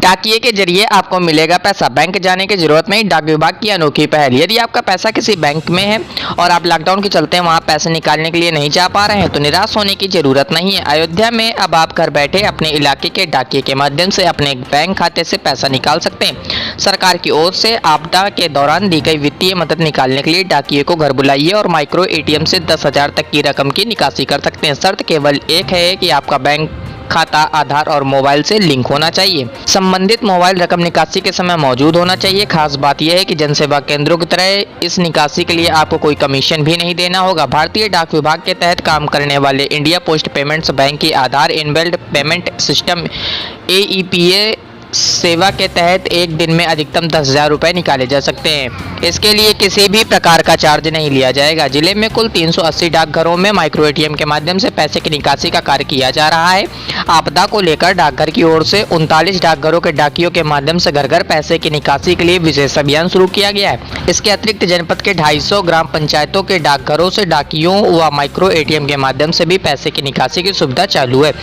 डाकिए के जरिए आपको मिलेगा पैसा, बैंक जाने की जरूरत नहीं। डाक विभाग की अनोखी पहल। यदि आपका पैसा किसी बैंक में है और आप लॉकडाउन के चलते वहां पैसे निकालने के लिए नहीं जा पा रहे हैं तो निराश होने की जरूरत नहीं है। अयोध्या में अब आप घर बैठे अपने इलाके के डाकिए के माध्यम से अपने बैंक खाते से पैसा निकाल सकते हैं। सरकार की ओर से आपदा के दौरान दी गई वित्तीय मदद निकालने के लिए डाकिए को घर बुलाइए और माइक्रो एटीएम से 10,000 तक की रकम की निकासी कर सकते हैं। शर्त केवल एक है कि आपका बैंक खाता आधार और मोबाइल से लिंक होना चाहिए। संबंधित मोबाइल रकम निकासी के समय मौजूद होना चाहिए। खास बात यह है कि जनसेवा केंद्रों की तरह इस निकासी के लिए आपको कोई कमीशन भी नहीं देना होगा। भारतीय डाक विभाग के तहत काम करने वाले इंडिया पोस्ट पेमेंट्स बैंक की आधार इनबिल्ट पेमेंट सिस्टम AEPA सेवा के तहत एक दिन में अधिकतम 10,000 रुपये निकाले जा सकते हैं। इसके लिए किसी भी प्रकार का चार्ज नहीं लिया जाएगा। जिले में कुल 380 डाकघरों में माइक्रो एटीएम के माध्यम से पैसे की निकासी का कार्य किया जा रहा है। आपदा को लेकर डाकघर की ओर से 39 डाकघरों के डाकियों के माध्यम से घर घर पैसे की निकासी के लिए विशेष अभियान शुरू किया गया है। इसके अतिरिक्त जनपद के 250 ग्राम पंचायतों के डाकघरों से डाकियों व माइक्रो एटीएम के माध्यम से भी पैसे की निकासी की सुविधा चालू है।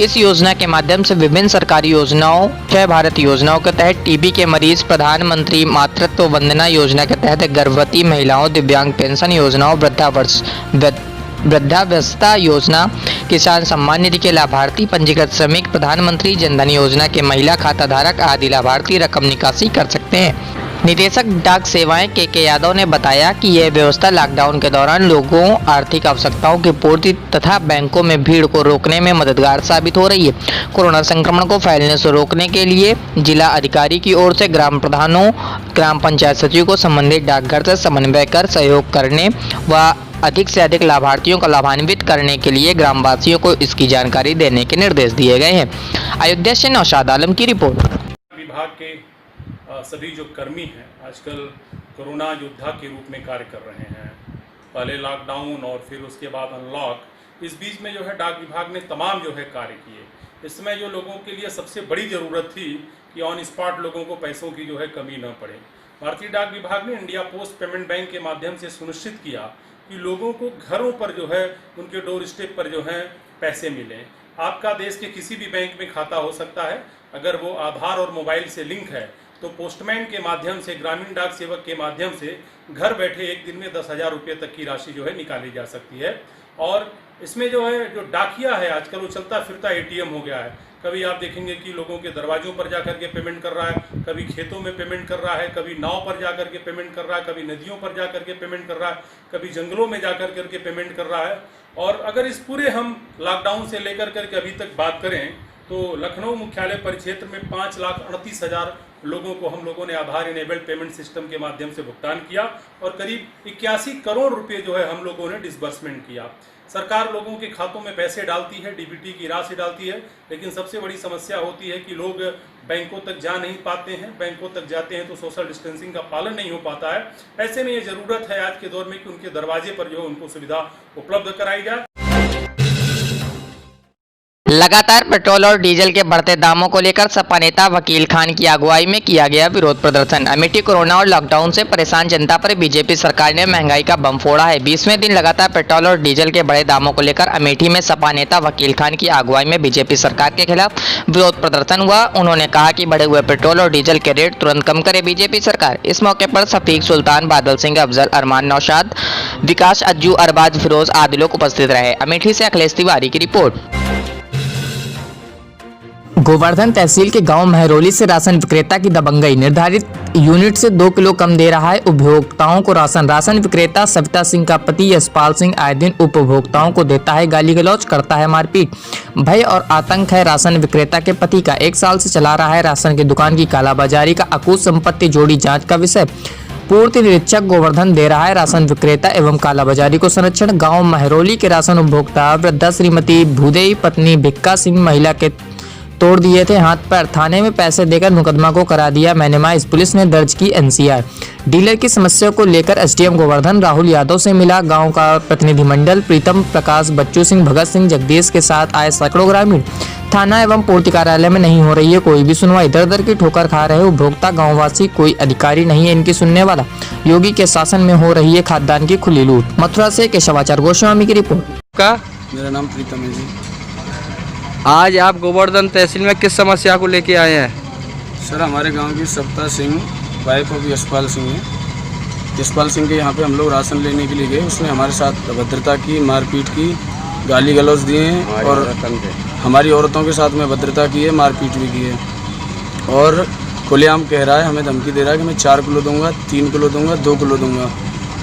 इस योजना के माध्यम से विभिन्न सरकारी योजनाओं, छह भारत योजनाओं के तहत टीबी के मरीज, प्रधानमंत्री मातृत्व वंदना योजना के तहत गर्भवती महिलाओं, दिव्यांग पेंशन योजनाओं, वृद्धावस्था योजना, किसान सम्मान निधि के लाभार्थी, पंजीकृत श्रमिक, प्रधानमंत्री जनधन योजना के महिला खाता धारक आदि लाभार्थी रकम निकासी कर सकते हैं। निदेशक डाक सेवाएं के यादव ने बताया कि यह व्यवस्था लॉकडाउन के दौरान लोगों आर्थिक आवश्यकताओं की पूर्ति तथा बैंकों में भीड़ को रोकने में मददगार साबित हो रही है। कोरोना संक्रमण को फैलने से रोकने के लिए जिला अधिकारी की ओर से ग्राम प्रधानों, ग्राम पंचायत सचिव को संबंधित डाकघर से समन्वय कर सहयोग करने व अधिक से अधिक लाभार्थियों को लाभान्वित करने के लिए ग्रामवासियों को इसकी जानकारी देने के निर्देश दिए गए हैं। अयोध्या से नौशाद आलम की रिपोर्ट। विभाग के सभी जो कर्मी हैं आजकल कोरोना योद्धा के रूप में कार्य कर रहे हैं। पहले लॉकडाउन और फिर उसके बाद अनलॉक, इस बीच में जो है डाक विभाग ने तमाम जो है कार्य किए। इसमें जो लोगों के लिए सबसे बड़ी ज़रूरत थी कि ऑन स्पॉट लोगों को पैसों की जो है कमी न पड़े। भारतीय डाक विभाग ने इंडिया पोस्ट पेमेंट बैंक के माध्यम से सुनिश्चित किया कि लोगों को घरों पर जो है उनके डोर स्टेप पर जो है पैसे मिलें। आपका देश के किसी भी बैंक में खाता हो सकता है, अगर वो आधार और मोबाइल से लिंक है तो पोस्टमैन के माध्यम से, ग्रामीण डाक सेवक के माध्यम से घर बैठे एक दिन में 10,000 रुपये तक की राशि जो है निकाली जा सकती है। और इसमें जो है जो डाकिया है आजकल वो चलता फिरता ATM हो गया है। कभी आप देखेंगे कि लोगों के दरवाजों पर जाकर के पेमेंट कर रहा है, कभी खेतों में पेमेंट कर रहा है, कभी नाव पर जाकर के पेमेंट कर रहा है, कभी नदियों पर जाकर के पेमेंट कर रहा है, कभी जंगलों में जाकर करके पेमेंट कर रहा है। और अगर इस पूरे हम लॉकडाउन से लेकर करके अभी तक बात करें तो लखनऊ मुख्यालय परिक्षेत्र में 5,38,000 लोगों को हम लोगों ने आधार इनेबल्ड पेमेंट सिस्टम के माध्यम से भुगतान किया और करीब 81 करोड़ रुपए जो है हम लोगों ने डिसबर्समेंट किया। सरकार लोगों के खातों में पैसे डालती है, DBT की राशि डालती है, लेकिन सबसे बड़ी समस्या होती है कि लोग बैंकों तक जा नहीं पाते हैं। बैंकों तक जाते हैं तो सोशल डिस्टेंसिंग का पालन नहीं हो पाता है। ऐसे में ये ज़रूरत है आज के दौर में कि उनके दरवाजे पर जो उनको सुविधा उपलब्ध कराई जाए। लगातार पेट्रोल और डीजल के बढ़ते दामों को लेकर सपा नेता वकील खान की अगुवाई में किया गया विरोध प्रदर्शन। अमेठी कोरोना और लॉकडाउन से परेशान जनता पर बीजेपी सरकार ने महंगाई का बम फोड़ा है। 20वें दिन लगातार पेट्रोल और डीजल के बढ़े दामों को लेकर अमेठी में सपा नेता वकील खान की अगुवाई में बीजेपी सरकार के खिलाफ विरोध प्रदर्शन हुआ। उन्होंने कहा कि बढ़े हुए पेट्रोल और डीजल के रेट तुरंत कम करे बीजेपी सरकार। इस मौके पर शफीक सुल्तान, बादल सिंह, अफजल अरमान, नौशाद, विकास, अज्जू, अरबाज, फिरोज आदि लोग उपस्थित रहे। अमेठी से अखिलेश तिवारी की रिपोर्ट। गोवर्धन तहसील के गांव महरौली से राशन विक्रेता की दबंगई। निर्धारित यूनिट से 2 किलो कम दे रहा है उपभोक्ताओं को राशन। राशन विक्रेता सविता सिंह का पति यशपाल सिंह आए दिन उपभोक्ताओं को देता है गाली गलौज, करता है मारपीट। भय और आतंक है राशन विक्रेता के पति का। 1 साल से चला रहा है राशन की दुकान की कालाबाजारी का अकूत संपत्ति जोड़ी जाँच का विषय। पूर्ति निरीक्षक गोवर्धन दे रहा है राशन विक्रेता एवं कालाबाजारी को संरक्षण। गाँव महरौली के राशन उपभोक्ता वृद्धा श्रीमती भूदेई पत्नी भिक्का सिंह महिला के तोड़ दिए थे हाथ पैर। थाने में पैसे देकर मुकदमा को करा दिया मैनेमाइज। पुलिस ने दर्ज की NCR। डीलर की समस्या को लेकर SDM गोवर्धन राहुल यादव से मिला। गांव का प्रतिनिधिमंडल प्रीतम प्रकाश, बच्चू सिंह, भगत सिंह, जगदीश के साथ आए सैकड़ों ग्रामीण। थाना एवं पूर्ति कार्यालय में नहीं हो रही है कोई भी सुनवाई। दर दर की ठोकर खा रहे उपभोक्ता गाँववासी, कोई अधिकारी नहीं है इनकी सुनने वाला। योगी के शासन में हो रही है खाद्यान्न की खुली लूट। मथुरा से केशवाचार्य गोस्वामी की रिपोर्ट। मेरा नाम प्रीतम है जी। आज आप गोवर्धन तहसील में किस समस्या को लेके आए हैं? सर हमारे गांव की सप्ता सिंह वाइफ ऑफ यशपाल सिंह है। यशपाल सिंह के यहाँ पे हम लोग राशन लेने के लिए गए। उसने हमारे साथ अभद्रता की, मारपीट की, गाली गलौज दिए हैं और हमारी औरतों के साथ में अभद्रता की है, मारपीट भी की है। और खुलेआम कह रहा है, हमें धमकी दे रहा है कि मैं 4 किलो दूंगा, 3 किलो दूंगा, 2 किलो दूंगा,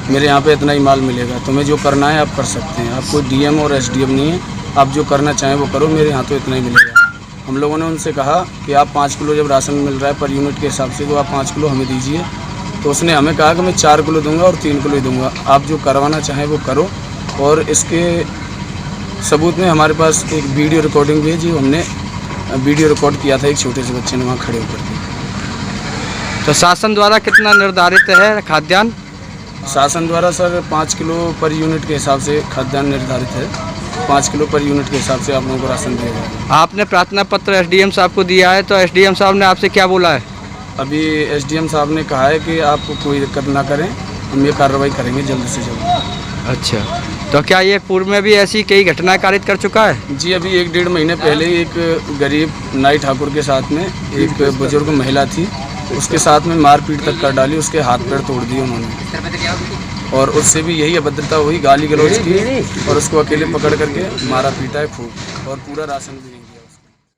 मेरे यहाँ पे इतना ही माल मिलेगा, तुम्हें जो करना है आप कर सकते हैं। आप कोई डीएम और एसडीएम नहीं है, आप जो करना चाहें वो करो, मेरे यहाँ तो इतना ही मिलेगा। हम लोगों ने उनसे कहा कि आप 5 किलो जब राशन मिल रहा है पर यूनिट के हिसाब से, तो आप 5 किलो हमें दीजिए। तो उसने हमें कहा कि मैं 4 किलो दूंगा और 3 किलो ही दूंगा, आप जो करवाना चाहें वो करो। और इसके सबूत में हमारे पास एक वीडियो रिकॉर्डिंग भी है, जो हमने वीडियो रिकॉर्ड किया था एक छोटे से बच्चे ने वहाँ खड़े होकर के। तो शासन द्वारा कितना निर्धारित है खाद्यान्न? शासन द्वारा सर 5 किलो पर यूनिट के हिसाब से खाद्यान्न निर्धारित है। 5 किलो पर यूनिट के हिसाब से आप लोगों को राशन दिया जाएगा। आपने प्रार्थना पत्र एसडीएम साहब को दिया है, तो एसडीएम साहब ने आपसे क्या बोला है? अभी एसडीएम साहब ने कहा है कि आपको कोई दिक्कत ना करें, हम ये कार्रवाई करेंगे जल्द से जल्द। अच्छा, तो क्या ये पूर्व में भी ऐसी कई घटनाएं कारित कर चुका है? जी, अभी 1-1.5 महीने पहले ही एक गरीब नाई ठाकुर के साथ में एक बुजुर्ग महिला थी, उसके साथ में मारपीट तक कर डाली, उसके हाथ पैर तोड़ दिए उन्होंने। और उससे भी यही अभद्रता हुई, गाली गलौज की और उसको अकेले पकड़ करके मारा पीटा है खूब, और पूरा राशन भी नहीं।